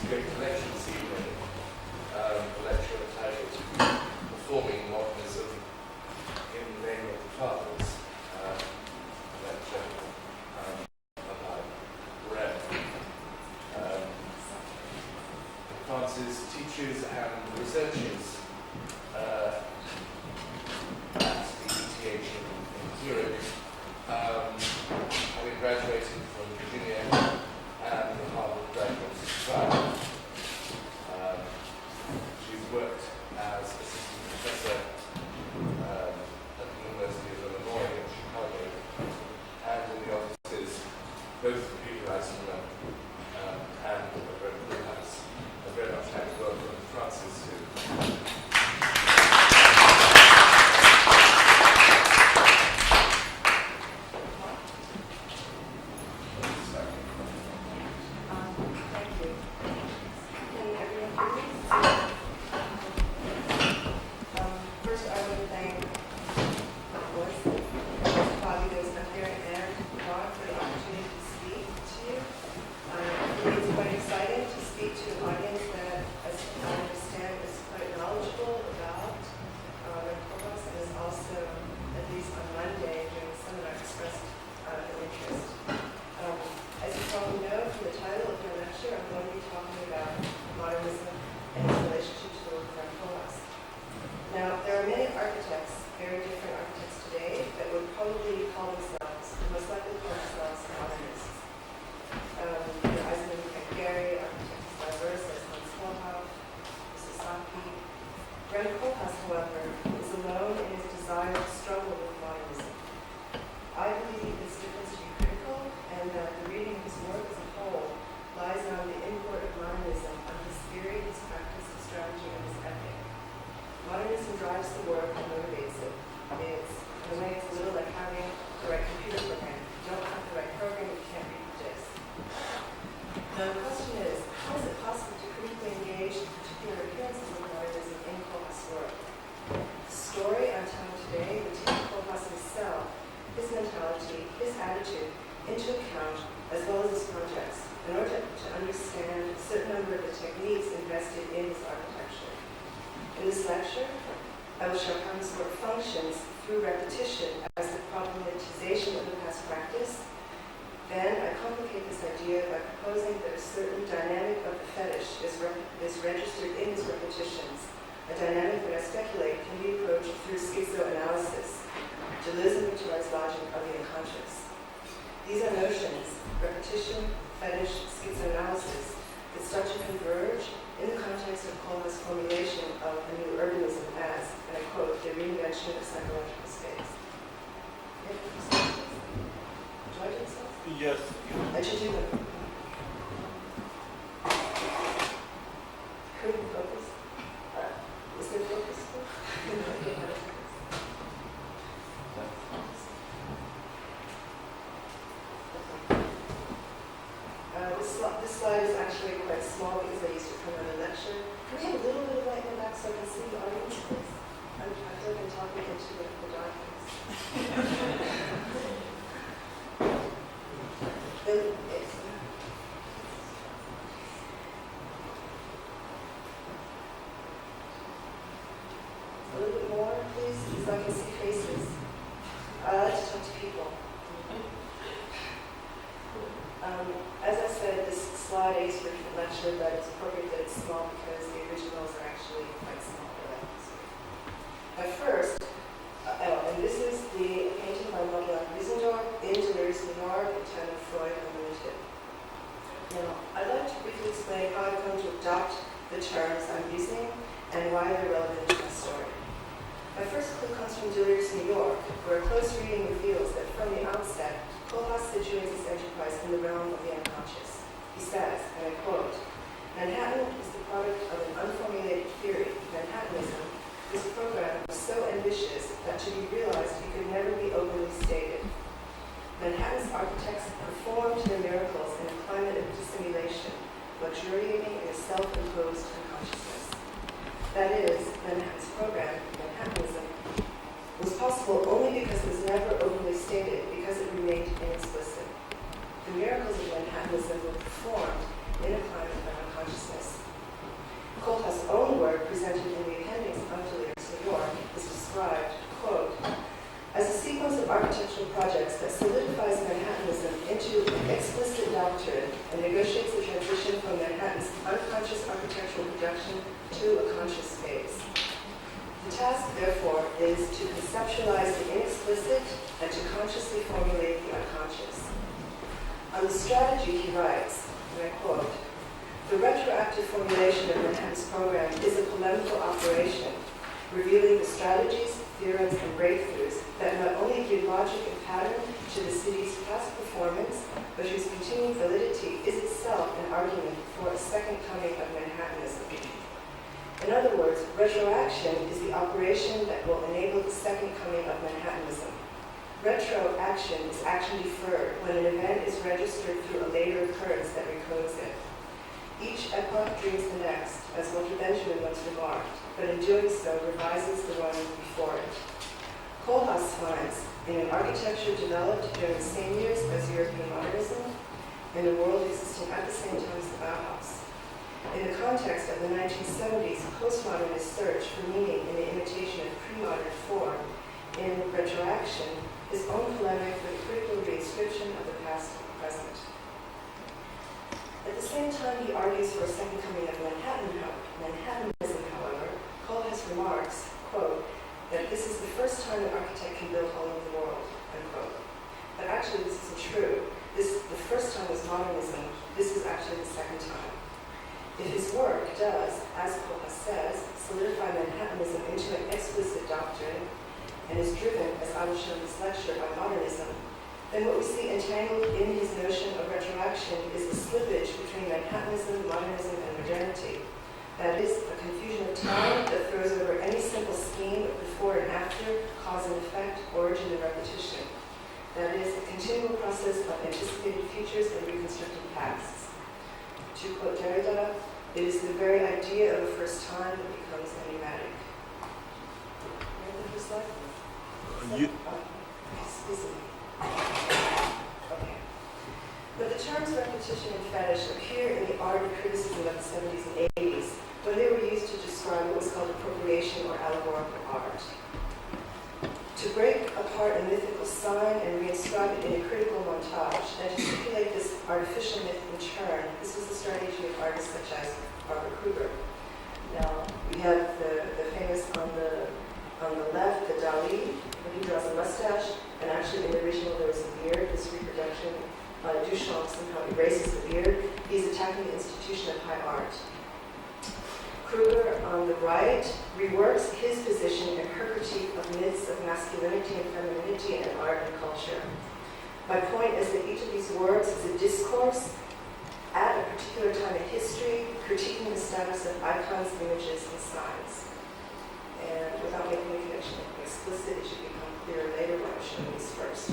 great lecture this evening, a lecture entitled Performing Modernism in the Name of the Fathers, a lecture about Rem. France's teachers and researchers at the ETH in Zurich, having graduated from Virginia and the Harvard Graduate Society. She's worked as assistant professor at the University of Illinois in Chicago and in the offices both of Peter Eisenman and of Rem Koolhaas. I'd very much like to welcome Francis too. Rem Koolhaas, however, is alone in his desire to struggle with modernism. I believe this difference to be critical, and that the reading of his work as a whole lies on the import of modernism on his theory, his practice, his strategy, and his ethic. Modernism drives the work and motivates it. In a way, it's a little like having the right computer program. If you don't have the right program, you can't read the disk. Now, the question is, how is it possible to critically engage particular appearances of modernism in Koolhaas' work? The story I'm telling today would take Koolhaas himself, his mentality, his attitude into account, as well as his projects, in order to understand a certain number of the techniques invested in his architecture. In this lecture, I will show how his work functions through repetition as the problematization of the past practice. Then I complicate this idea by proposing that a certain dynamic of the fetish is registered in his repetitions, a dynamic that I speculate can be approached through schizoanalysis, Deleuze militarized logic of the unconscious. These are notions, repetition, fetish, schizoanalysis, that start to converge in the context of Koolhaas' formulation of a new urbanism as, and I quote, the reinvention of psychological space. Do I do this? Yes. I should do them. Could we focus? Is there focus? This slide is actually quite small because I used to come on a lecture. Can we have a little bit of light in the back so I can see the audience, please? I feel like I'm talking into the darkness. A little bit more, please, so I can see faces. I like to talk to people. As I said, this slide is for the lecture, but it's appropriate that it's small because the originals are actually quite small for that. But first, and this is the painting by Modernism in Deleuze, New York, in time of Freud Unlimited. Now, I'd like to briefly explain how I've come to adopt the terms I'm using and why they're relevant to my story. My first clue comes from Deleuze, New York, where a close reading reveals that from the outset, Koolhaas situates his enterprise in the realm of the unconscious. He says, and I quote, Manhattan is the product of an unformulated theory, Manhattanism. This program was so ambitious that to be realized it could never be openly stated. Manhattan's architects performed their miracles in a climate of dissimulation, luxuriating in a self-imposed unconsciousness. That is, Manhattan's program, Manhattanism, was possible only because it was never openly stated, because it remained inexplicit. The miracles of Manhattanism were performed in a climate of unconsciousness. Koolhaas' own work, presented in the appendix unto Lyrics New York, is described, quote, as a sequence of architectural projects that solidifies Manhattanism into an explicit doctrine and negotiates the transition from Manhattan's unconscious architectural production to a conscious phase. The task, therefore, is to conceptualize the inexplicit and to consciously formulate the unconscious. On the strategy, he writes, and I quote, the retroactive formulation of Manhattan's program is a polemical operation, revealing the strategies, theorems, and breakthroughs that not only give logic and pattern to the city's past performance, but whose continuing validity is itself an argument for a second coming of Manhattanism. In other words, retroaction is the operation that will enable the second coming of Manhattanism. Retroaction is action deferred when an event is registered through a later occurrence that recodes it. Each epoch dreams the next, as Walter Benjamin once remarked, but in doing so revises the one before it. Koolhaas finds, in an architecture developed during the same years as European modernism, in a world existing at the same time as the Bauhaus, in the context of the 1970s postmodernist search for meaning in the imitation of pre-modern form, in retroaction, his own polemic for the critical reinscription of the past and present. At the same time he argues for a second coming of Manhattanism, however, Koolhaas remarks, quote, that this is the first time an architect can build all over the world, unquote. But actually this isn't true. The first time was modernism. This is actually the second time. If his work does, as Koolhaas says, solidify Manhattanism into an explicit doctrine, and is driven, as I will show in this lecture, by modernism, then what we see entangled in his notion of retroaction is a slippage between Manhattanism, modernism, and modernity. That is, a confusion of time that throws over any simple scheme of before and after, cause and effect, origin and repetition. That is, a continual process of anticipated futures and reconstructed pasts. To quote Derrida, it is the very idea of a first time that becomes enigmatic. Remember the first slide? Okay. But the terms repetition and fetish appear in the art and criticism of the 70s and 80s when they were used to describe what was called appropriation or allegorical art. To break apart a mythical sign and reinscribe it in a critical montage and to stipulate this artificial myth in turn, this was the strategy of artists such as Barbara Kruger. Now, we have the famous on the left, the Dali, when he draws a mustache, and actually in the original there was a beard. This reproduction by Duchamp somehow erases the beard. He's attacking the institution of high art. Kruger, on the right, reworks his position in her critique of myths of masculinity and femininity in art and culture. My point is that each of these works is a discourse at a particular time in history, critiquing the status of icons, images, and signs. And without making the connection explicit, it should become clear later when I'm showing these first.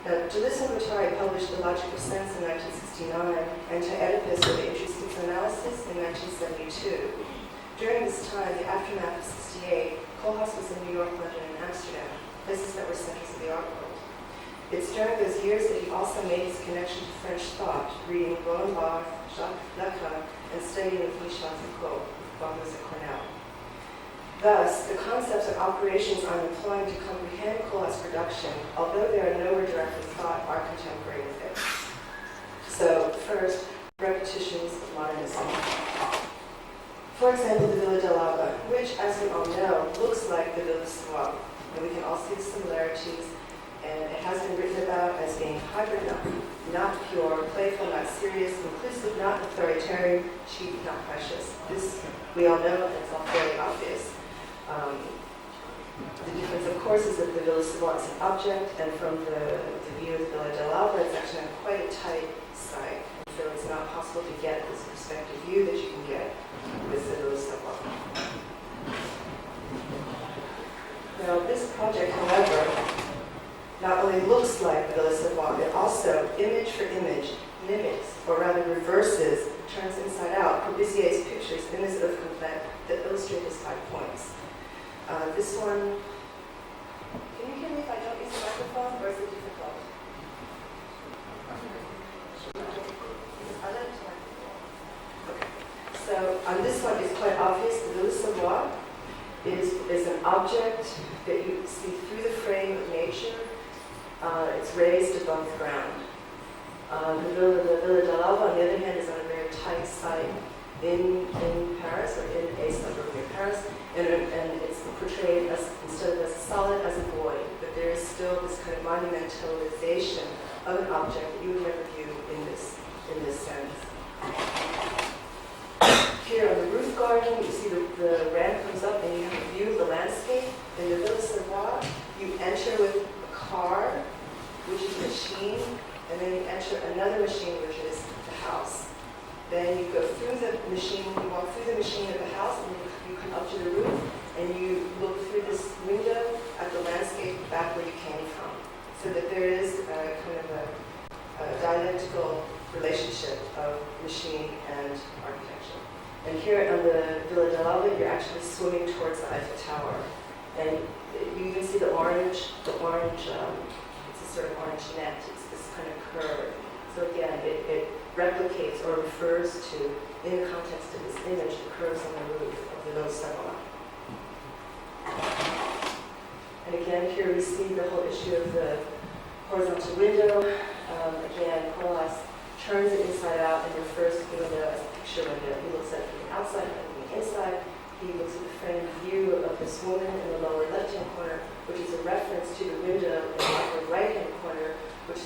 Now, Deleuze and Guattari published The Logic of Sense in 1969 and To Oedipus with the Intrinsics Analysis in 1972. During this time, the aftermath of 68, Koolhaas was in New York, London, and Amsterdam, places that were centers of the art world. It's during those years that he also made his connection to French thought, reading Roland Barthes, Jacques Lacan, and studying with Michel Foucault, while he was at Cornell. Thus, the concepts and operations I'm employing to comprehend Koolhaas' production, although they are nowhere directly thought, are contemporary with it. So, first, repetitions of modernism. For example, the Villa dell'Alba, which, as we all know, looks like the Villa Savoie, and we can all see the similarities, and it has been written about as being hybrid, not pure, playful, not serious, inclusive, not authoritarian, cheap, not precious. This, we all know, and it's all fairly obvious. The difference, of course, is that the Villa Savoie is an object, and from the view of the Villa dell'Alba, it's actually on quite a tight site. So it's not possible to get this perspective view that you can get with the Villa Savoie. Now, this project, however, not only looks like the Villa Savoie, it also, image for image, mimics, or rather reverses, turns inside out, Corbusier's pictures in his œuvre complète that illustrate his 5 points. This one, can you hear me if I don't use the microphone, or is it difficult? I let it to my On this one, it's quite obvious. The Villa Savoie is an object that you see through the frame of nature. It's raised above the ground. The Villa d'Alava, on the other hand, is on a very tight site in Paris, or in a suburb near Paris, and it's portrayed as, instead of as solid, as a void. But there is still this kind of monumentalization of an object that you would never view in this sense. Here on the roof garden, you see the ramp comes up and you have a view of the landscape. In the Villa Savoie, you enter with a car, which is a machine, and then you enter another machine, which is the house. Then you go through the machine, you walk through the machine of the house, and you come up to the roof, and you look through this window at the landscape back where you came from. So that there is kind of a dialectical relationship of machine and architecture. And here on the Villa d'Alava, you're actually swimming towards the Eiffel Tower. And you even see the orange, it's a sort of orange net, it's this kind of curve. So again, it replicates or refers to, in the context of this image, the curves on the roof of the Villa Savoie. And again, here we see the whole issue of the horizontal window. Again, Koolhaas turns it inside out and refers to the window as a picture window. He looks at it from the outside and from the inside. He looks at the framed view of this woman in the lower left-hand corner, which is a reference to the window in the upper right-hand corner, which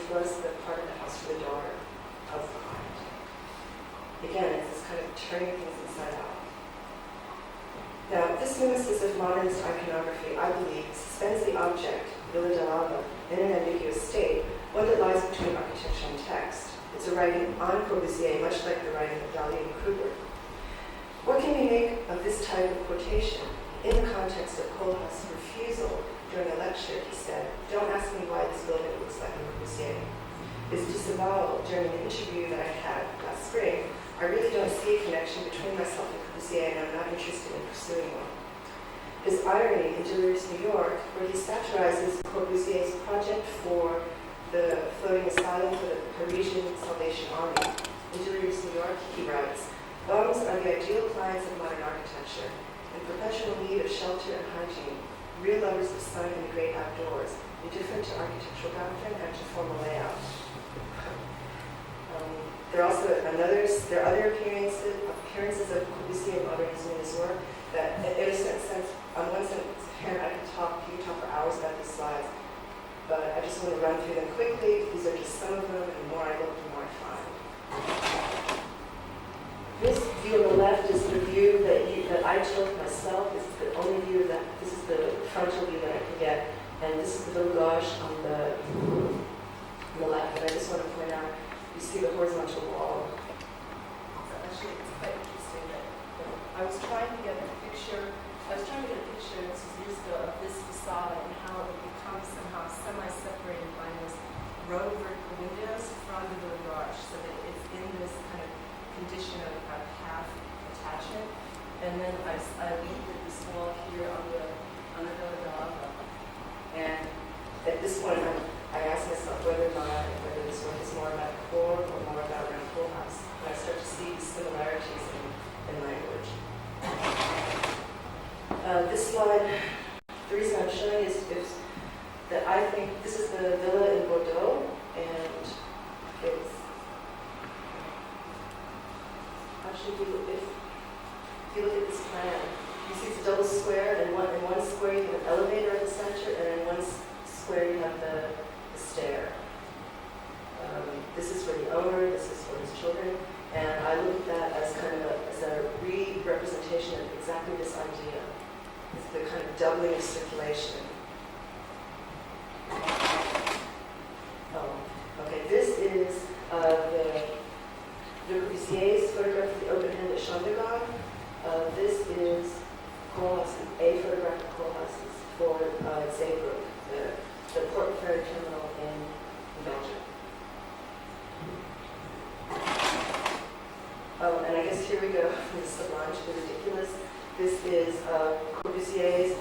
was the part of the house for the daughter of the client. Again, it's this kind of turning things inside out. Now, this mimesis of modernist iconography, I believe, suspends the object, Villa d'Alava, in an ambiguous state, one that lies between architecture and text. It's a writing on Corbusier, much like the writing of Dali and Kruger. What can we make of this type of quotation? In the context of Koolhaas' refusal during a lecture, he said, "Don't ask me why this building looks like a Corbusier." His disavowal during an interview that I had last spring, "I really don't see a connection between myself and Corbusier, and I'm not interested in pursuing one." His irony in Delirious New York, where he satirizes Corbusier's project for the floating asylum for the Parisian Salvation Army. In Delirious New York, he writes, "Bums are the ideal clients of modern architecture, in perpetual need of shelter and hygiene, real lovers of sun and the great outdoors, indifferent to architectural doctrine and to formal layout." There are other appearances of Corbusier and Modernism in his work that, in a sense, on one hand, I could talk for hours about these slides, but I just want to run through them quickly. These are just some of them, and the more I look, the more I find. This view on the left is the view that I took myself. This is the only view this is the frontal view that I could get, and this is the Villa Gauche on the left. And I just want to point out, you see the horizontal wall. So actually, it's quite interesting that I was trying to get a picture. This is years ago, of this facade and how it becomes somehow semi-separated by this row of vertical windows from the Villa Gauche, so that it's in this kind of condition of half attachment. And then I looked at this wall here on the Villa d'Alava, and at this point I asked myself whether this work is more about core or more about Rem Koolhaas. And I start to see similarities in language. This slide, the reason I'm showing is that I think this is the villa in Bordeaux, and it's actually, if you look at this plan, you see it's a double square, and in one square you have an elevator at the center, and in one square you have the stair. This is for the owner, this is for his children, and I look at that as kind of a re-representation of exactly this idea. It's the kind of doubling of circulation. Okay, this is Le Corbusier's photograph of the open hand at Chandigarh. This is Koolhaas, a photograph of Koolhaas's for Zeebrugge, the port ferry terminal in Belgium. And I guess here we go from the sublime to the ridiculous. This is Corbusier's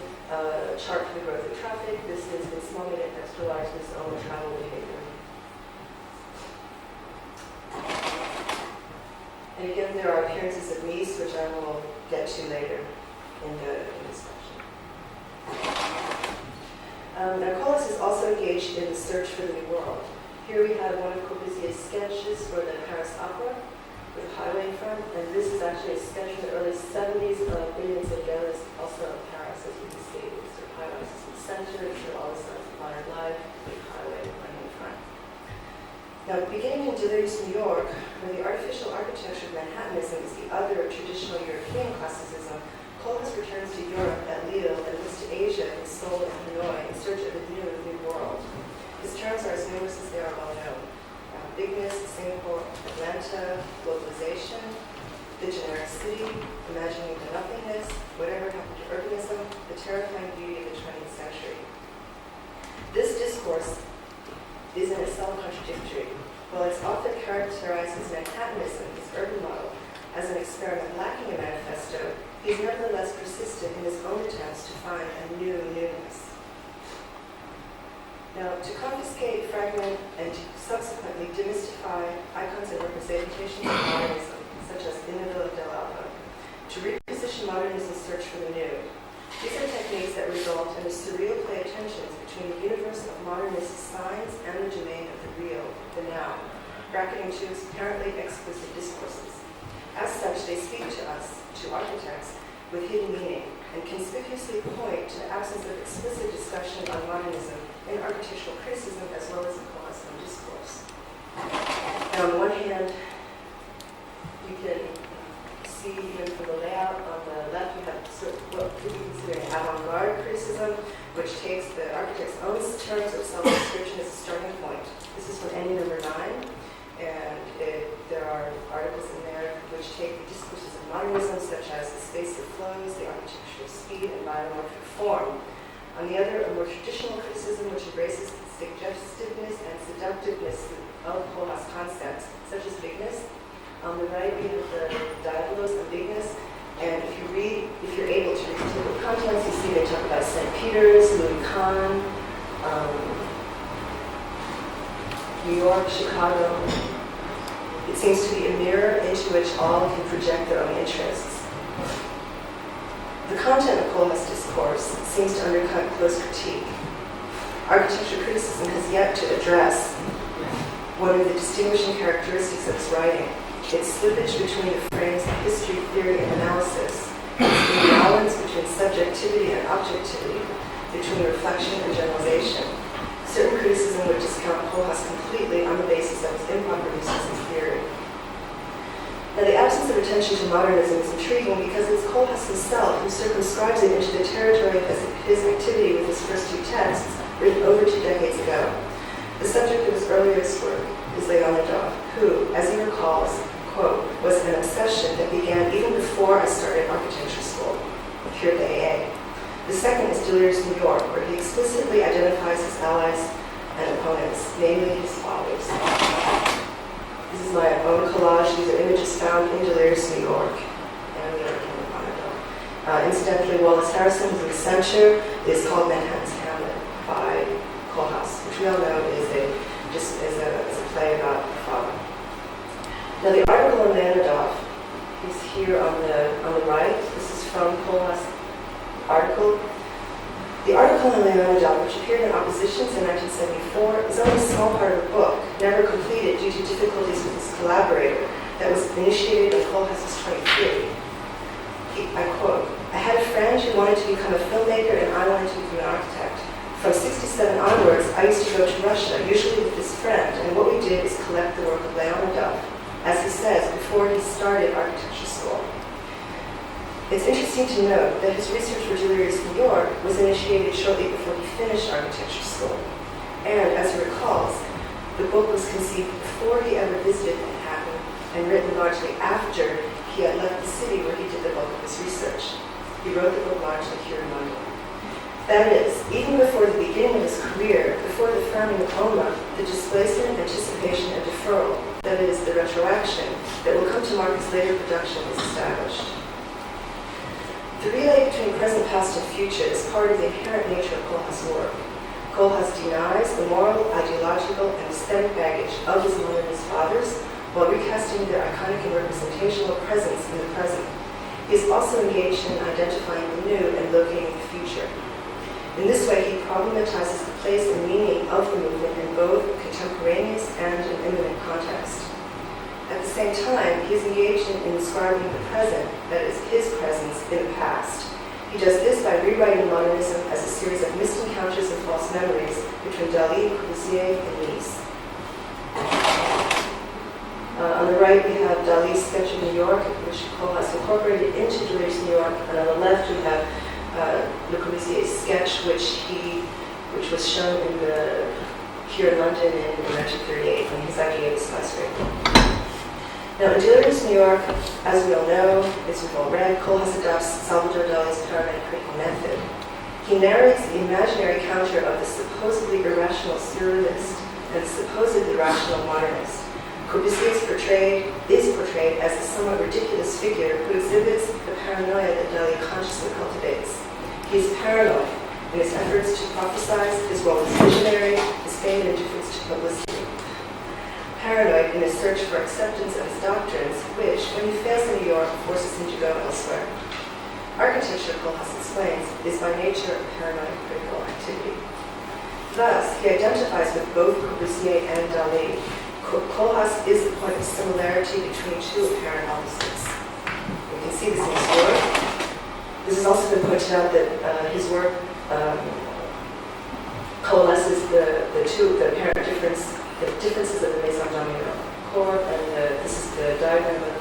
chart for the growth of traffic. This is in small unit extra large, this own travel behavior. And again, there are appearances of Mies, which I will get to later in the section. Now, Koolhaas is also engaged in the search for the New World. Here we have one of Corbusier's sketches for the Paris Opera, with a highway in front, and this is actually a sketch from the early 70s of William Zedgelis, also in Paris, as you can see. It's sort of highlights in the center, it shows all the signs of modern life, big highway running in front. Now, beginning in Deleuze, New York, where the artificial architecture of Manhattanism is the other traditional European classicism, Koolhaas returns to Europe at Lille and moves to Asia in Seoul and Hanoi in search of a new world. His terms are as numerous as they are well known. Bigness, Singapore, Atlanta, globalization, the generic city, imagining the nothingness, whatever happened to urbanism, the terrifying beauty of the 20th century. This discourse is in itself contradictory. While it's often characterized as Manhattanism, his urban model, as an experiment lacking a manifesto, he is nevertheless persistent in his own attempts to find a new newness. Now, to confiscate, fragment, and to subsequently demystify icons and representations of modernism, such as in the Villa del Alba, to reposition modernism's search for the new. These are techniques that result in a surreal play of tensions between the universe of modernist signs and the domain of the real, the now, bracketing two apparently explicit discourses. As such, they speak to us, to architects, with hidden meaning, and conspicuously point to the absence of explicit discussion on modernism in architectural criticism as well as in Koolhaas discourse. Now, on the one hand, you can see even from the layout on the left, we have sort of what we consider an avant-garde criticism, which takes the architect's own terms of self-description as a starting point. This is from NE number 9, and there are articles in there which take the discourses of modernism, such as the space that flows, the architectural speed, and biomorphic form. On the other, a more traditional criticism which embraces the suggestiveness and seductiveness of Koolhaas concepts, such as bigness. On the right, we have the dialogues on bigness, and if you're able to read the table of contents, you see they talk about St. Peter's, Louis Kahn, New York, Chicago. It seems to be a mirror into which all can project their own interests. The content of Koolhaas discourse seems to undercut close critique. Architecture criticism has yet to address one of the distinguishing characteristics of his writing, its slippage between the frames of history, theory, and analysis, its imbalance between subjectivity and objectivity, between reflection and generalization. Certain criticism would discount Koolhaas completely on the basis of his improper uses of theory. Now, the absence of attention to modernism is intriguing because it's Koolhaas himself who circumscribes it into the territory of his activity with his first two texts, written over 2 decades ago. The subject of his earliest work is Leonidov, who, as he recalls, quote, was an obsession that began even before I started architecture school, here at the AA. The second is Deleuze, New York, where he explicitly identifies his allies and opponents, namely his followers. This is my own collage. These are images found in Deleuze, New York, and the other Canada. Incidentally, Wallace Harrison, who's in the center, is called Manhattan's Hamlet by Koolhaas, which we all know is a play about the father. Now, the article on Leonidov is here on the right. This is from Koolhaas' article. The article on Leonidov, which appeared in Oppositions in 1974, is only a small part of the book, never completed due to difficulties with his collaborator, that was initiated in Koolhaas' 23. I quote, "I had a friend who wanted to become a filmmaker and I wanted to become an architect. From 67 onwards, I used to go to Russia, usually with this friend, and what we did is collect the work of Leonidov, as he says, before he started architecture school." It's interesting to note that his research for Deleuze, New York, was initiated shortly before he finished architecture school. And as he recalls, the book was conceived before he ever visited Manhattan and written largely after he had left the city where he did the bulk of his research. He wrote the book largely here in London. That is, even before the beginning of his career, before the founding of OMA, the displacement, anticipation, and deferral, that is, the retroaction, that will come to mark his later production is established. The relay between present, past, and future is part of the inherent nature of Koolhaas' work. Koolhaas denies the moral, ideological, and aesthetic baggage of his modernist fathers, while recasting the iconic and representational presence in the present. He is also engaged in identifying the new and locating the future. In this way, he problematizes the place and meaning of the movement in both contemporaneous and an immanent context. At the same time, he is engaged in describing the present, that is, his presence in the past. He does this by rewriting modernism as a series of missed encounters and false memories between Dali, Corbusier, and Nice. On the right, we have Dali's sketch of New York, which Koolhaas incorporated into Deleuze's New York. And on the left, we have Le Corbusier's sketch, which was shown here in London in 1938 when his idea was skyscraper. Now, in Deleuze's New York, as we all know, as we've all read, Koolhaas adopts Salvador Dali's paranoid critical method. He narrates the imaginary counter of the supposedly irrational surrealist and the supposedly rational modernist. Corbusier is portrayed as a somewhat ridiculous figure who exhibits the paranoia that Dali consciously cultivates. He is paranoid in his efforts to prophesize, his role as visionary, his fame and indifference to publicity. Paranoid in his search for acceptance of his doctrines, which, when he fails in New York, forces him to go elsewhere. Architecture, Koolhaas explains, is by nature a paranoid critical activity. Thus, he identifies with both Corbusier and Dali. Koolhaas is the point of similarity between two apparent opposites. You can see this in his work. This has also been pointed out that his work coalesces the apparent differences of the Maison Dominant core, and this is the diagram of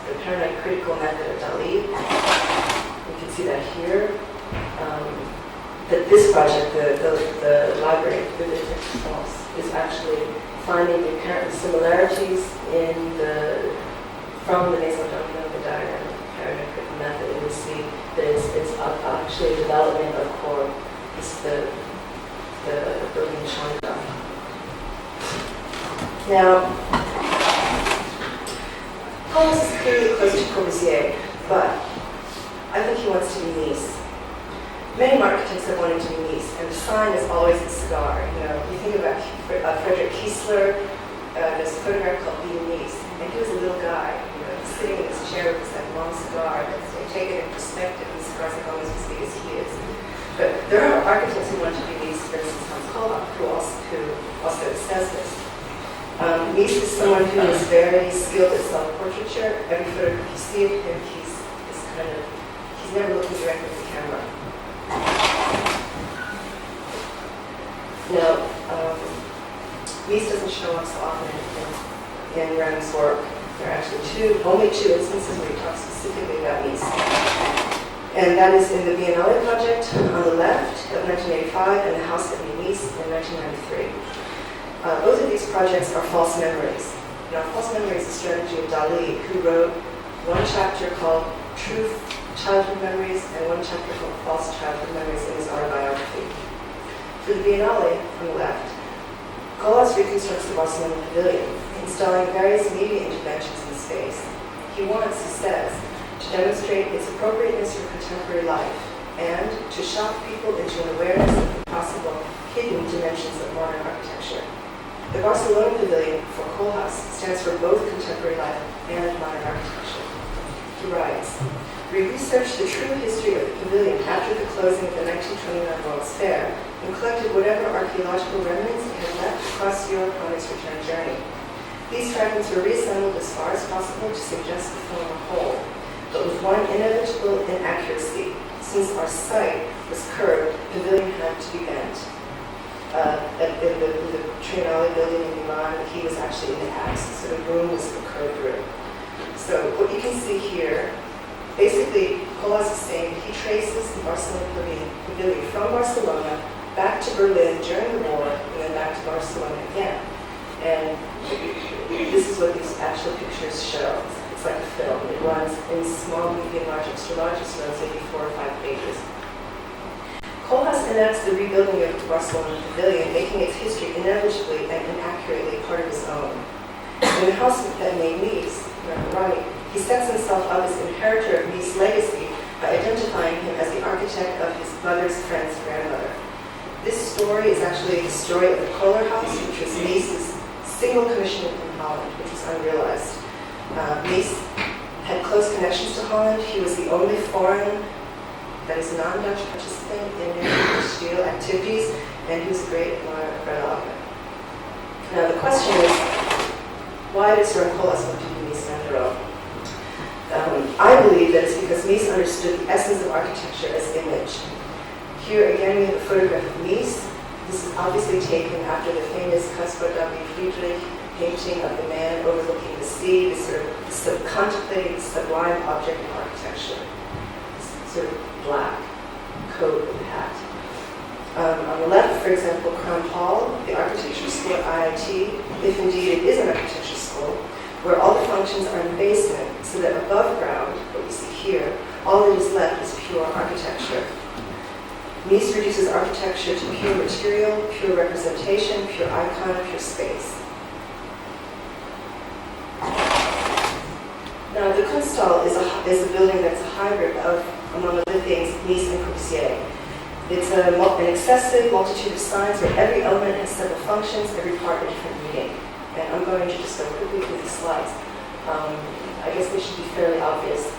the paranoid critical method of Dali. You can see that here. That this project, the library, is actually finding the apparent similarities from the Maison Dominant, the diagram of the paranoid critical method, and we see that it's actually a development of core. It's the building Shandong. Now, Koolhaas is clearly close to Corbusier, but I think he wants to be Nice. Many architects have wanted to be Nice, and the sign is always a cigar. You think about Frederick Kiesler. There's a photograph called Being Nice, and he was a little guy, sitting in his chair with this long cigar. They take it in perspective, and the cigar's like almost as big as he is. But there are architects who want to be Nice, for instance, Rem Koolhaas, who also says this. Nice is someone who is very skilled at self-portraiture. Every photograph you see of him, he's never looking directly at the camera. Now, Nice doesn't show up so often in Rem's work. There are actually only two instances where he talks specifically about Nice. And that is in the Biennale project on the left of 1985 and the House at Nice in 1993. Both of these projects are false memories. False memory is a strategy of Dali, who wrote one chapter called True Childhood Memories and one chapter called False Childhood Memories in his autobiography. For the Biennale, on the left, Koolhaas reconstructs the Barcelona Pavilion, installing various media interventions in space. He wants, he says, to demonstrate its appropriateness for contemporary life and to shock people into an awareness of the possible hidden dimensions of modern architecture. The Barcelona Pavilion, for Koolhaas, stands for both contemporary life and modern architecture. He writes, "We researched the true history of the pavilion after the closing of the 1929 World's Fair and collected whatever archaeological remnants it had left across Europe on its return journey. These fragments were reassembled as far as possible to suggest the former whole, but with one inevitable inaccuracy. Since our site was curved, the pavilion had to be bent. At the Triennale building in Milan, he was actually in the axis, so the room was curved through. So what you can see here, basically, Koolhaas is saying he traces the Barcelona Pavilion from Barcelona back to Berlin during the war, and then back to Barcelona again. And this is what these actual pictures show. It's like a film. It runs in small, medium, large, extra large. It runs maybe 4 or 5 pages. Koolhaas enacts the rebuilding of the Barcelona Pavilion, making its history inevitably and inaccurately part of his own. In the house that made Nice, right, he sets himself up as inheritor of Nice's legacy by identifying him as the architect of his mother's friend's grandmother. This story is actually the story of the Kohler house, which was Nice's single commission in Holland, which was unrealized. Mies had close connections to Holland. He was the only foreign, that is non-Dutch participant in industrial activities, and he was a great admirer of Rem Koolhaas. Now the question is, why does Rem Koolhaas want to do Mies van der Rohe? I believe that it's because Mies understood the essence of architecture as image. Here again we have a photograph of Mies. This is obviously taken after the famous Caspar David Friedrich painting of the man overlooking the sea, this sort of contemplating the sublime object of architecture. This sort of black coat and hat. On the left, for example, Crown Hall, the architecture school at IIT, if indeed it is an architecture school, where all the functions are in the basement, so that above ground, what you see here, all that is left is pure architecture. Mies reduces architecture to pure material, pure representation, pure icon, pure space. Now, the Kunsthal is a building that's a hybrid of, among other things, Mies and Corbusier. It's an excessive multitude of signs where every element has several functions, every part a different meaning. And I'm going to just go quickly through these slides. I guess they should be fairly obvious.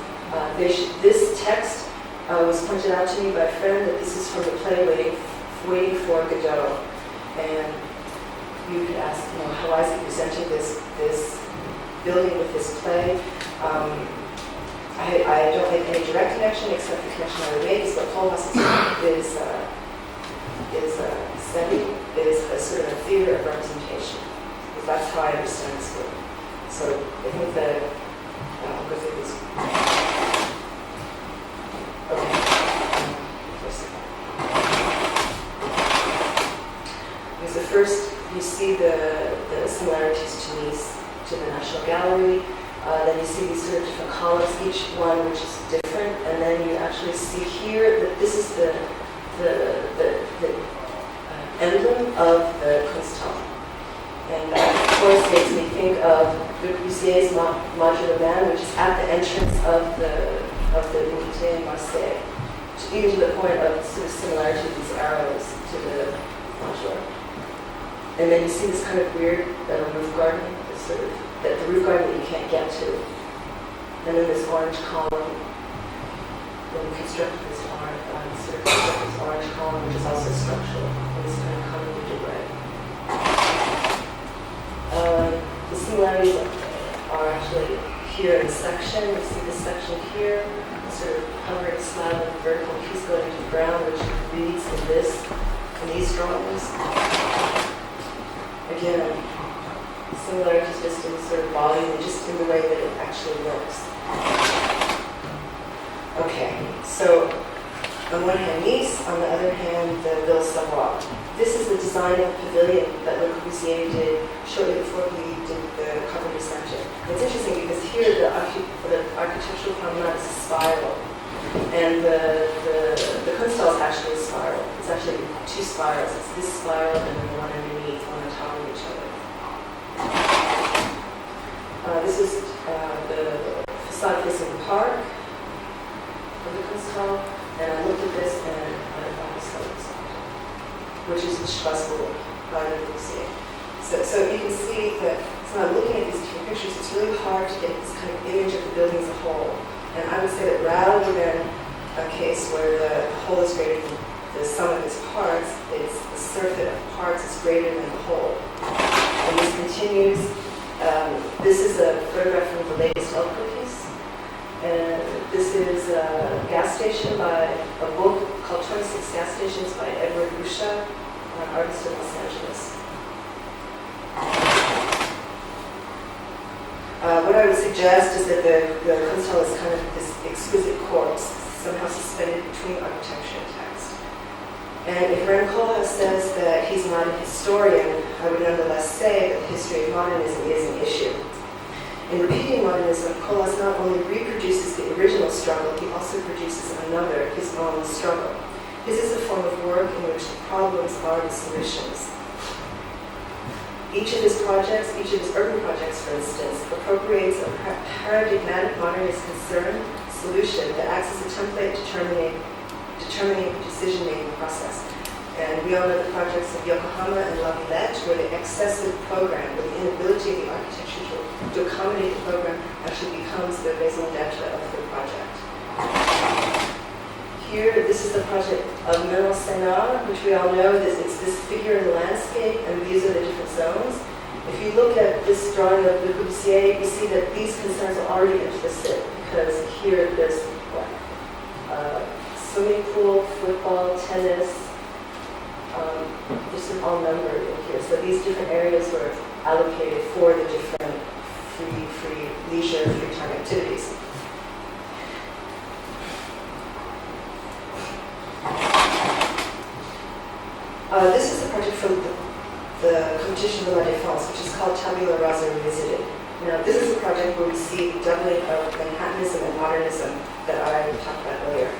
This text was pointed out to me by a friend that this is from the play Waiting for Godot. And you could ask, how is he presenting this building with this play? I don't make any direct connection, except the connection I would make is what Koolhaas is studying, is a sort of a theater of representation. That's how I understand this work. So I think that I'll go through this. Okay. Because the first, you see the similarities to Mies, to the National Gallery. Then you see these sort of different columns, each one which is different, and then you actually see here that this is the emblem of the Kunsthal. And that, of course, makes me think of Le Corbusier's Modular Man, which is at the entrance of the Unité in Marseille, even to the point of sort of similarity of these arrows to the modular. And then you see this kind of weird roof garden, this sort of the roof garden that you can't get to. And then this orange column, when we constructed this orange column, which is also structural, in this kind of convoluted way. The similarities are actually here in the section. You see this section here, the sort of hovering slab with vertical piece going into the ground, which reads in these drawings. Again, similarities just in sort of volume and just in the way that it actually works. Okay, so on one hand Mies, on the other hand the Ville Savoie. This is the design of the pavilion that Le Corbusier did shortly before he did the Carpenter Center. It's interesting because here the architectural promenade is a spiral, and the Kunsthal is actually a spiral. It's actually two spirals. It's this spiral and then the one underneath, one on top of each other. This is the facade facing the park of the Kunsthal, and I looked at this and I thought it was so exciting, which is the Strasbourg by Le Corbusier. So you can see that, so I'm looking at these two pictures, it's really hard to get this kind of image of the building as a whole. And I would say that rather than a case where the whole is greater than the sum of its parts, it's the surfeit of parts is greater than the whole. And this continues. This is a photograph from the latest Elko piece. And this is a gas station by a book called 26 Gas Stations by Edward Ruscha, an artist in Los Angeles. What I would suggest is that the Kunsthal is kind of this exquisite corpse, somehow suspended between architecture and text. And if Rem Koolhaas says that he's not a historian, I would nonetheless say that the history of modernism is an issue. In repeating modernism, Koolhaas not only reproduces the original struggle, he also produces another, his own struggle. His is a form of work in which the problems are the solutions. Each of his projects, each of his urban projects, for instance, appropriates a paradigmatic modernist concern, solution that acts as a template determining the decision-making process. And we all know the projects of Yokohama and La Villette, where the excessive program, or the inability of the architecture to accommodate the program, actually becomes the raison d'etre of the project. Here, this is the project of Menel Senard, which we all know, it's this figure in the landscape, and these are the different zones. If you look at this drawing of Le Corbusier, you see that these concerns are already implicit, because here there's swimming pool, football, tennis, this is all numbered in here. So these different areas were allocated for the different free leisure, free time activities. This is a project from the competition de la Défense, which is called Tabula Rasa Revisited. Now, this is a project where we see the doubling of Manhattanism and modernism that I talked about earlier.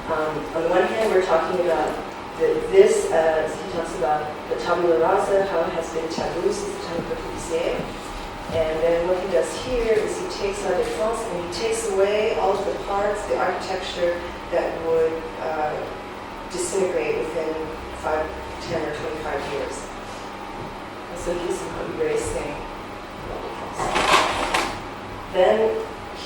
On the one hand, we're talking about this, as he talks about the tabula rasa, how it has been taboo since the time of Le Corbusier. And then what he does here is he takes La Défense and he takes away all of the parts, the architecture that would disintegrate within 5, 10, or 25 years. And so he's somehow erasing La Défense. Then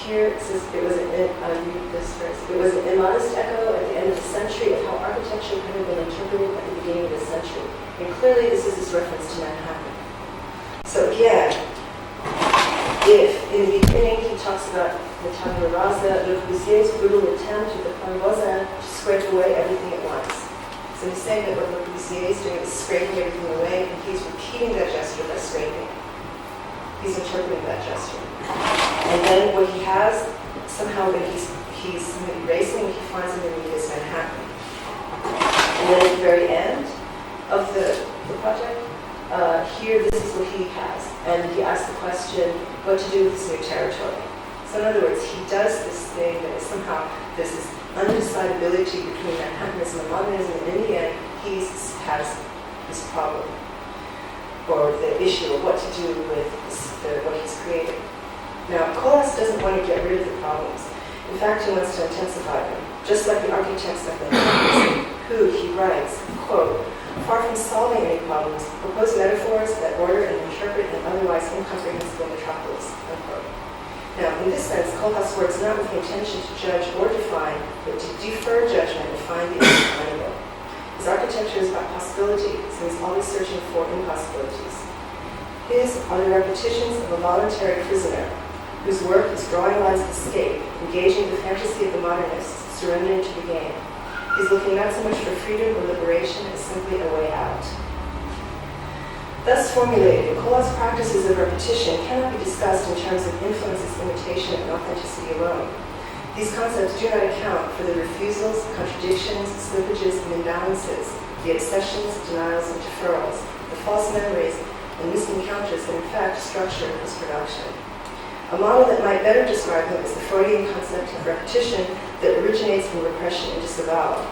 here it says it was I read this first. It was an immodest echo at the end of the century of how architecture could have been interpreted at the beginning of the century. And clearly this is his reference to Manhattan. So again, if in the beginning he talks about the tabula rasa, Le Corbusier's brutal attempt with the plan voisin to scrape away everything at once. So he's saying that what Le Corbusier is doing is scraping everything away, and he's repeating that gesture by scraping. He's interpreting that gesture. And then what he has, somehow when he's erasing, he finds underneath is Manhattan. And then at the very end of the project, here this is what he has. And he asks the question, what to do with this new territory. So in other words, he does this thing that is somehow, this is undecidability between Manhattanism and modernism, and in the end, he has this problem, or the issue of what to do with what he's created. Now, Koolhaas doesn't want to get rid of the problems. In fact, he wants to intensify them, just like the architects of Modernism, who, he writes, quote, far from solving any problems, propose metaphors that order and interpret an otherwise incomprehensible metropolis, unquote. Now, in this sense, Koolhaas works not with the intention to judge or define, but to defer judgment and find the undefinable. His architecture is about possibility, so he's always searching for impossibilities. His are the repetitions of a voluntary prisoner, whose work is drawing lines of escape, engaging the fantasy of the modernists, surrendering to the game. He's looking not so much for freedom or liberation as simply a way out. Thus formulated, Koolhaas' practices of repetition cannot be discussed in terms of influences, imitation, and authenticity alone. These concepts do not account for the refusals, contradictions, slippages, and imbalances, the obsessions, denials, and deferrals, the false memories, and missed encounters that in fact structure his production. A model that might better describe him is the Freudian concept of repetition that originates from repression and disavowal.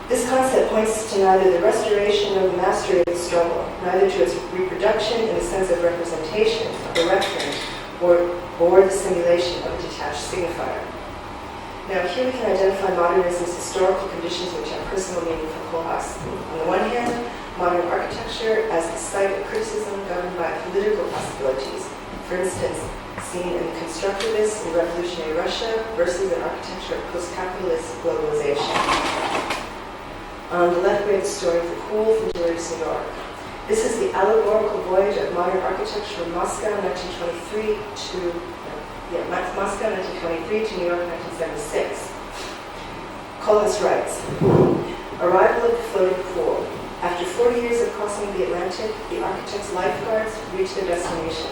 This concept points to neither the restoration nor the mastery of the struggle, neither to its reproduction in the sense of representation of the referent, or the simulation of a detached signifier. Now, here we can identify modernism's historical conditions which have personal meaning for Koolhaas. On the one hand, modern architecture as the site of criticism governed by political possibilities. For instance, seen in constructivist and revolutionary Russia versus an architecture of post-capitalist globalization. On the left, we have the story of the Pool from Deleuze's New York. This is the allegorical voyage of modern architecture from Moscow 1923 to New York 1976. Koolhaas writes, arrival of the floating pool. After 40 years of crossing the Atlantic, the architect's lifeguards reach their destination.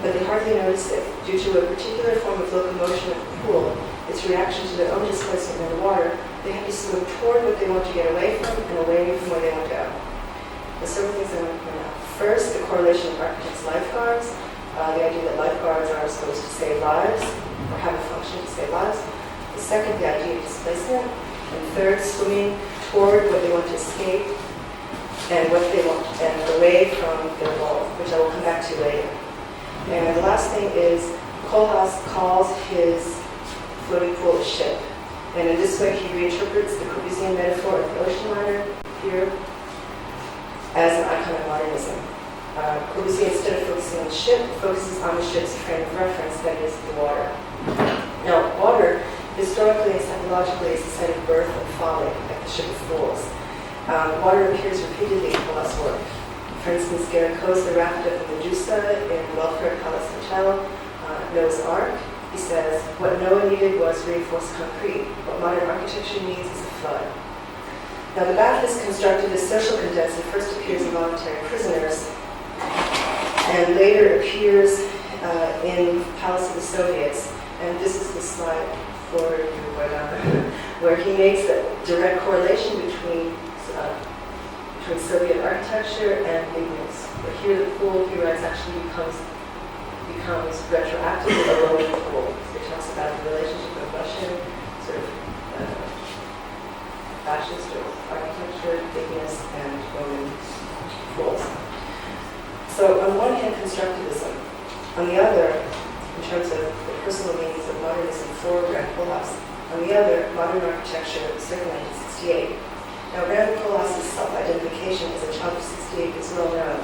But they hardly notice it, due to a particular form of locomotion of the pool, its reaction to their own displacement in the water. They have to swim toward what they want to get away from and away from where they want to go. There's several things I want to point out. First, the correlation of architects' lifeguards, the idea that lifeguards are supposed to save lives, or have a function to save lives. The second, the idea of displacement. And third, swimming toward what they want to escape and what they want, and away from their goal, which I will come back to later. And the last thing is, Koolhaas calls his floating pool a ship. And in this way, he reinterprets the Corbusian metaphor of the ocean liner here as an icon of modernism. Corbusier, instead of focusing on the ship, focuses on the ship's frame of reference, that is, the water. Now, water, historically and psychologically, is the site of birth and folly, like the ship of fools. Water appears repeatedly in Koolhaas' work. For instance, Guerrico's The Raft of the Medusa in Welfare Palace Hotel, Noah's Ark. He says, what Noah needed was reinforced concrete. What modern architecture needs is a flood. Now, the bath is constructed as social condenser, first appears in Voluntary Prisoners, and later appears in Palace of the Soviets. And this is the slide for you, where he makes a direct correlation between Soviet architecture and igneous. But here the pool, he writes, actually becomes retroactively a Roman pool. So he talks about the relationship of Russian sort of fascist or architecture, igneous, and Roman pools. So on one hand, constructivism. On the other, in terms of the personal meanings of modernism for Rem Koolhaas. On the other, modern architecture, circa 1968. Now, Rem Koolhaas' self-identification as a child of 68 is well known.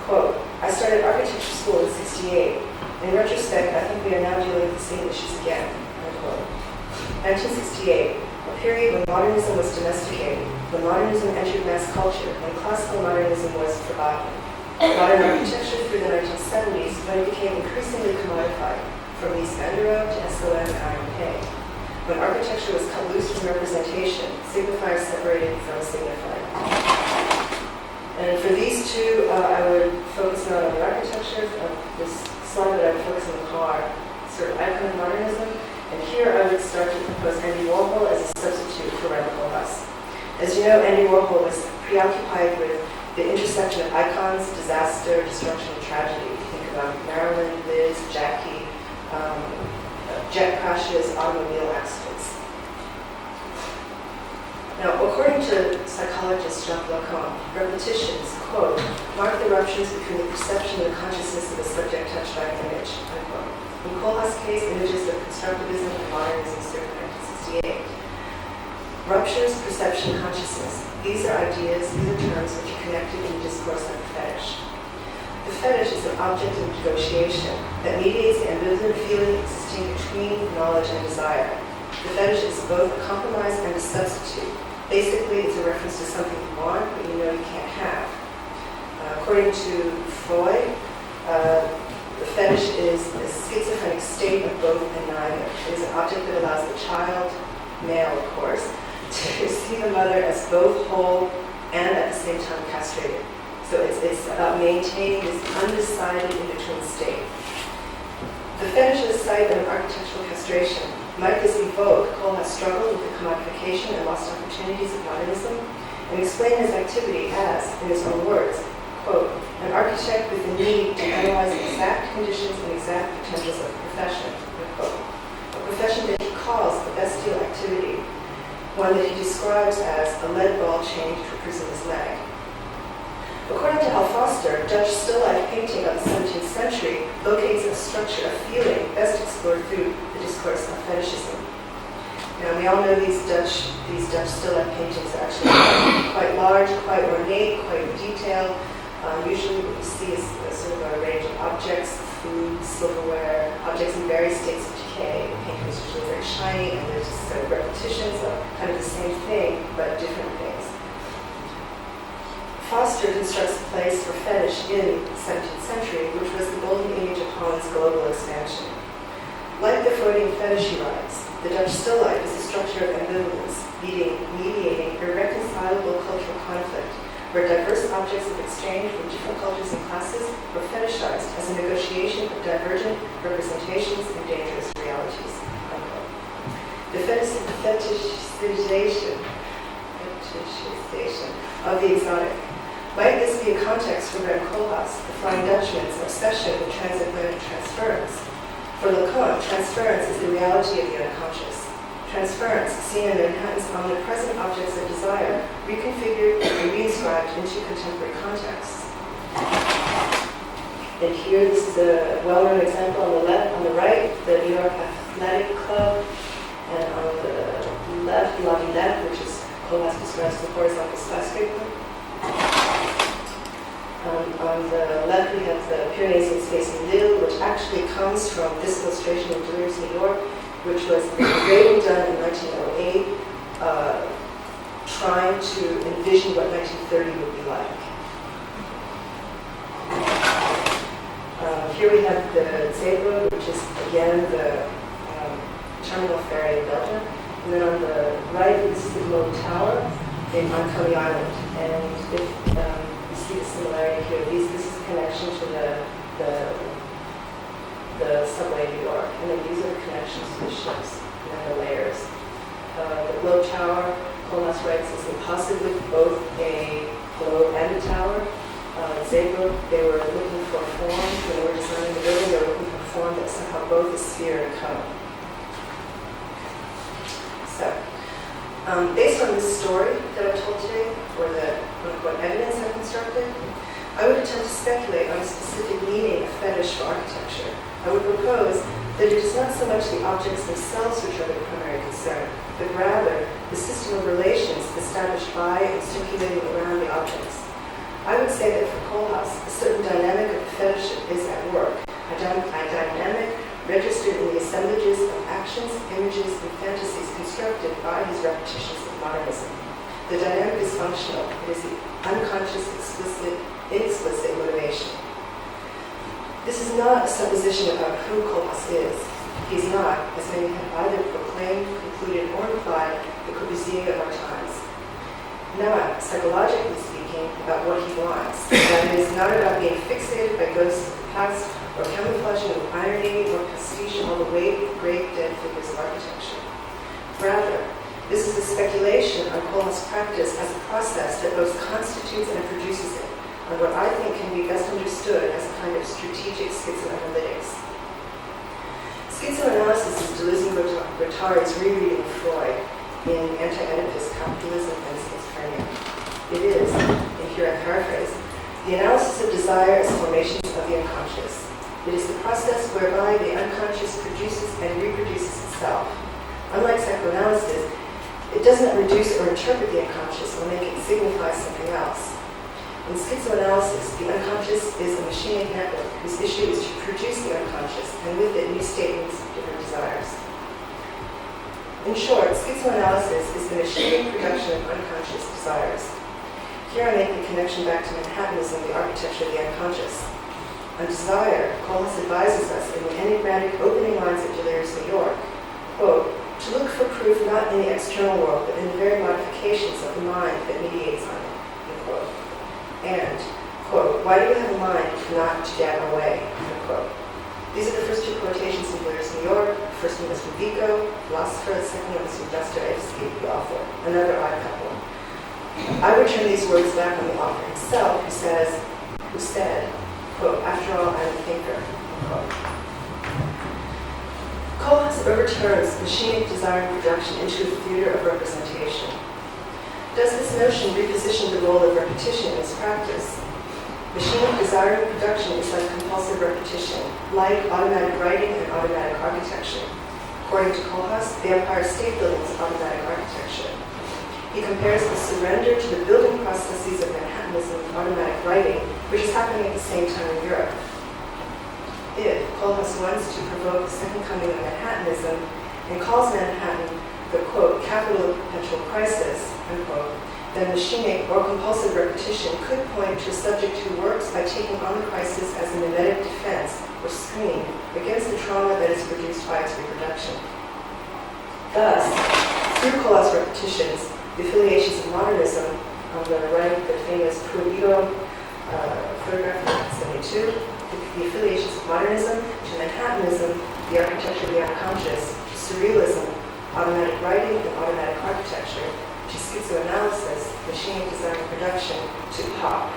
Quote, I started architecture school in 68. In retrospect, I think we are now dealing with the same issues again. Unquote. 1968, a period when modernism was domesticated, when modernism entered mass culture, when classical modernism was forgotten. Modern architecture through the 1970s, when it became increasingly commodified, from Lee Spanderow to SOM and Iron Pay. When architecture was cut loose from representation, signifiers separated from signifier. And for these two, I would focus not on the architecture. This slide that I would focus on the car, sort of icon of modernism. And here I would start to propose Andy Warhol as a substitute for Rem Koolhaas. As you know, Andy Warhol was preoccupied with the intersection of icons, disaster, destruction, and tragedy. Think about Marilyn, Liz, Jackie, jet crashes, automobile accidents. Now, according to psychologist Jacques Lacan, repetitions, quote, mark the ruptures between the perception and the consciousness of a subject touched by an image, unquote. In Koolhaas' case, images of constructivism and modernism circa 1968. Ruptures, perception, consciousness. These are ideas, these are terms which are connected in discourse like fetish. The fetish is an object of negotiation that mediates the ambivalent feeling existing between knowledge and desire. The fetish is both a compromise and a substitute. Basically, it's a reference to something you want, but you know you can't have. According to Freud, the fetish is a schizophrenic state of both and neither. It is an object that allows the child, male of course, to see the mother as both whole and at the same time castrated. So it's about maintaining this undecided in-between state. The fetish is a site of architectural castration. Might this evoke Koolhaas' struggle with the commodification and lost opportunities of modernism, and explain his activity as, in his own words, quote, an architect with the need to analyze exact conditions and exact potentials of a profession, unquote. A profession that he calls a bestial activity, one that he describes as a lead ball chained to a prisoner's leg. According to Hal Foster, Dutch still life painting of the 17th century locates a structure of feeling best explored through the discourse of fetishism. Now, we all know these Dutch still life paintings are actually quite large, quite ornate, quite detailed. Usually what you see is sort of a range of objects, food, silverware, objects in various states of decay. The painting is usually very shiny, and there's just sort of repetitions of kind of the same thing, but different things. Foster constructs a place for fetish in the 17th century, which was the golden age of Holland's global expansion. Like the Freudian fetish, he writes, the Dutch still life is a structure of ambivalence, mediating irreconcilable cultural conflict, where diverse objects of exchange from different cultures and classes were fetishized as a negotiation of divergent representations and dangerous realities. Unquote. The fetishization of the exotic. Might this be a context for Rem Koolhaas, the Flying Dutchman's obsession with transatlantic transference? For Lacan, transference is the reality of the unconscious. Transference, seen in Manhattan's omnipresent objects of desire, reconfigured and reinscribed into contemporary contexts. And here, this is a well-known example on the left, on the right, the New York Athletic Club, and on the left, La Villette, which is Koolhaas describes the horizontal skyscraper. On the left, we have the Pyrenees in space in Lille, which actually comes from this illustration in Delirious, New York, which was engraving done in 1908, trying to envision what 1930 would be like. Here we have the Zeebrugge, which is again the terminal ferry in Belgium. And then on the right, this is the Globe Tower in unco Island. And if you see the similarity here, this is a connection to the subway in New York. And then these are the connections to the ships and then the layers. The Globe Tower, Koolhaas writes, is impossibly both a globe and a tower. Zeebrugge, they were looking for a form. When they were designing the building, they were looking for a form that somehow both a sphere and a cone. So, based on this story that I told today, or what evidence I've constructed, I would attempt to speculate on a specific meaning of fetish for architecture. I would propose that it is not so much the objects themselves which are the primary concern, but rather the system of relations established by and circulating around the objects. I would say that for Koolhaas, a certain dynamic of fetish is at work, a dynamic registered in the assemblages of actions, images, and fantasies constructed by his repetitions of modernism. The dynamic is functional. It is the unconscious, inexplicit motivation. This is not a supposition about who Koolhaas is. He is not, as many have either proclaimed, concluded, or implied, the Corbusier of our times. Not, psychologically speaking, about what he wants. That is not about being fixated by ghosts of the past, or camouflaging with irony or pastiche all the weight of great dead figures of architecture. Rather, this is a speculation on Koolhaas' practice as a process that both constitutes and produces it, on what I think can be best understood as a kind of strategic schizoanalytics. Schizoanalysis is Deleuze-Guattari's rereading of Freud in Anti-Oedipus, Capitalism and Schizophrenia. It is, and here I paraphrase, the analysis of desire as formations of the unconscious. It is the process whereby the unconscious produces and reproduces itself. Unlike psychoanalysis, it does not reduce or interpret the unconscious or make it signify something else. In schizoanalysis, the unconscious is a machinic network whose issue is to produce the unconscious, and with it new statements of different desires. In short, schizoanalysis is the machinic production of unconscious desires. Here I make the connection back to Manhattanism, the architecture of the unconscious. On desire, Koolhaas advises us in the enigmatic opening lines of Delirious, New York, quote, to look for proof not in the external world, but in the very modifications of the mind that mediates on it, unquote. And, quote, why do we have a mind if not to get away, unquote. These are the first two quotations in Delirious, New York. The first one is from Vico, philosopher. The second one is from Dostoevsky, the author, another odd couple. I return these words back on the author himself, who said, quote, after all, I'm a thinker, unquote. Koolhaas overturns machinic desire and production into a theater of representation. Does this notion reposition the role of repetition in its practice? Machinic desire and production is like compulsive repetition, like automatic writing and automatic architecture. According to Koolhaas, the Empire State Building is automatic architecture. He compares the surrender to the building processes of Manhattanism with automatic writing, which is happening at the same time in Europe. If Koolhaas wants to provoke the second coming of Manhattanism and calls Manhattan the, quote, capital of perpetual crisis, unquote, then machinic or compulsive repetition could point to a subject who works by taking on the crisis as a mimetic defense or screen against the trauma that is produced by its reproduction. Thus, through Koolhaas' repetitions, the affiliations of modernism, on the right, the famous Pulido photograph in 1972, the affiliations of modernism to Manhattanism, the architecture of the unconscious, to surrealism, automatic writing and automatic architecture, to schizoanalysis, machine design and production, to pop,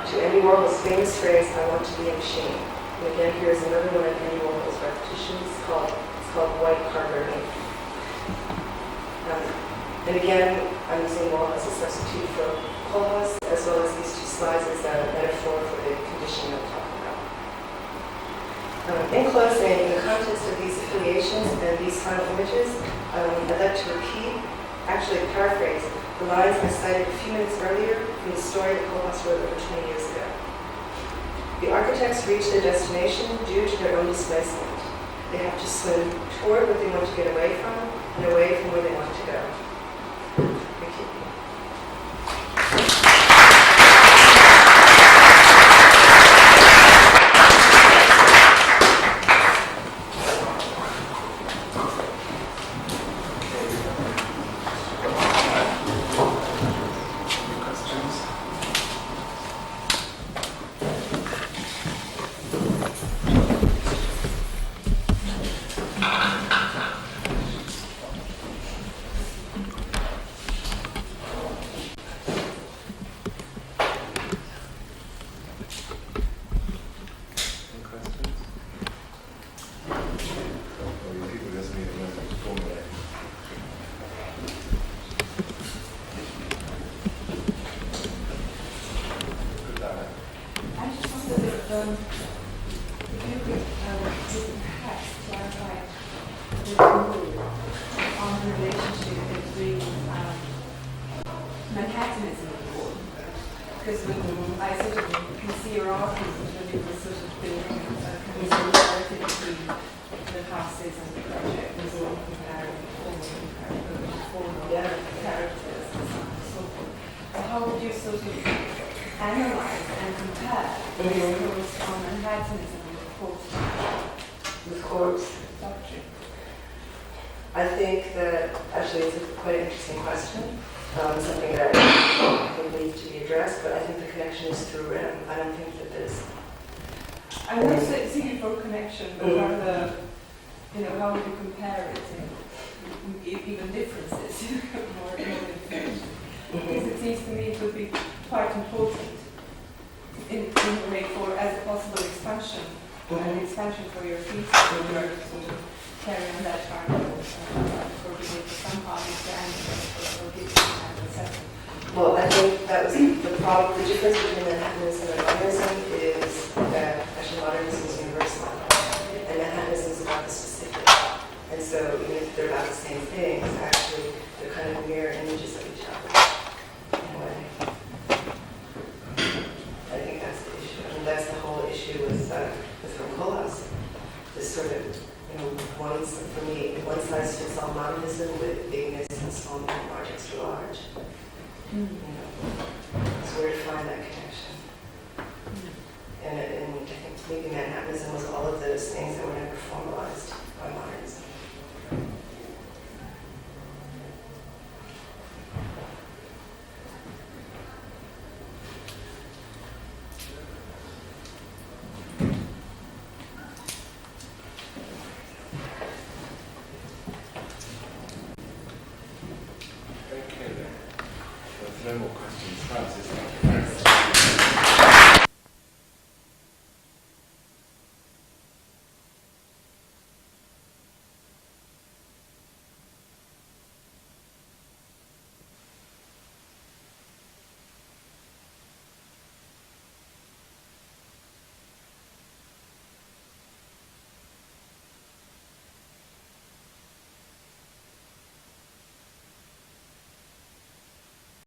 to Andy Warhol's famous phrase, I want to be a machine. And again, here's another one of Andy Warhol's repetitions, it's called White Car Burning. And again, I'm using Warhol as a substitute for Koolhaas, as well as these two slides as a metaphor for the condition I'm talking about. In closing, in the context of these affiliations and these final images, I'd like to repeat, actually paraphrase, the lines I cited a few minutes earlier from the story that Koolhaas wrote over 20 years ago. The architects reach their destination due to their own displacement. They have to swim toward what they want to get away from and away from where they want to go. Thank you. I think that actually it's quite an interesting question, something that I think needs to be addressed, but I think the connection is through Rem. I don't think that there's... I'm not seeking for a connection, but rather, how would you compare it? Even differences, more information. Because it seems to me it would be quite important in a way as a possible expansion, an expansion for your thesis, or sort of carry on that part for some parties to or give etc. Well, I think that was the problem. The difference between Manhattanism and Modernism is that actually Modernism is universal, and Manhattanism is about the specific. And so even if they're about the same things, actually they're kind of mirror images of each other in a way. I think that's the issue. I mean, that's the whole issue with Rem Koolhaas. This sort of, for me, one size fits all modernism with bigness and small and large, extra large. It's where to find that connection. And I think maybe Manhattanism was all of those things that were never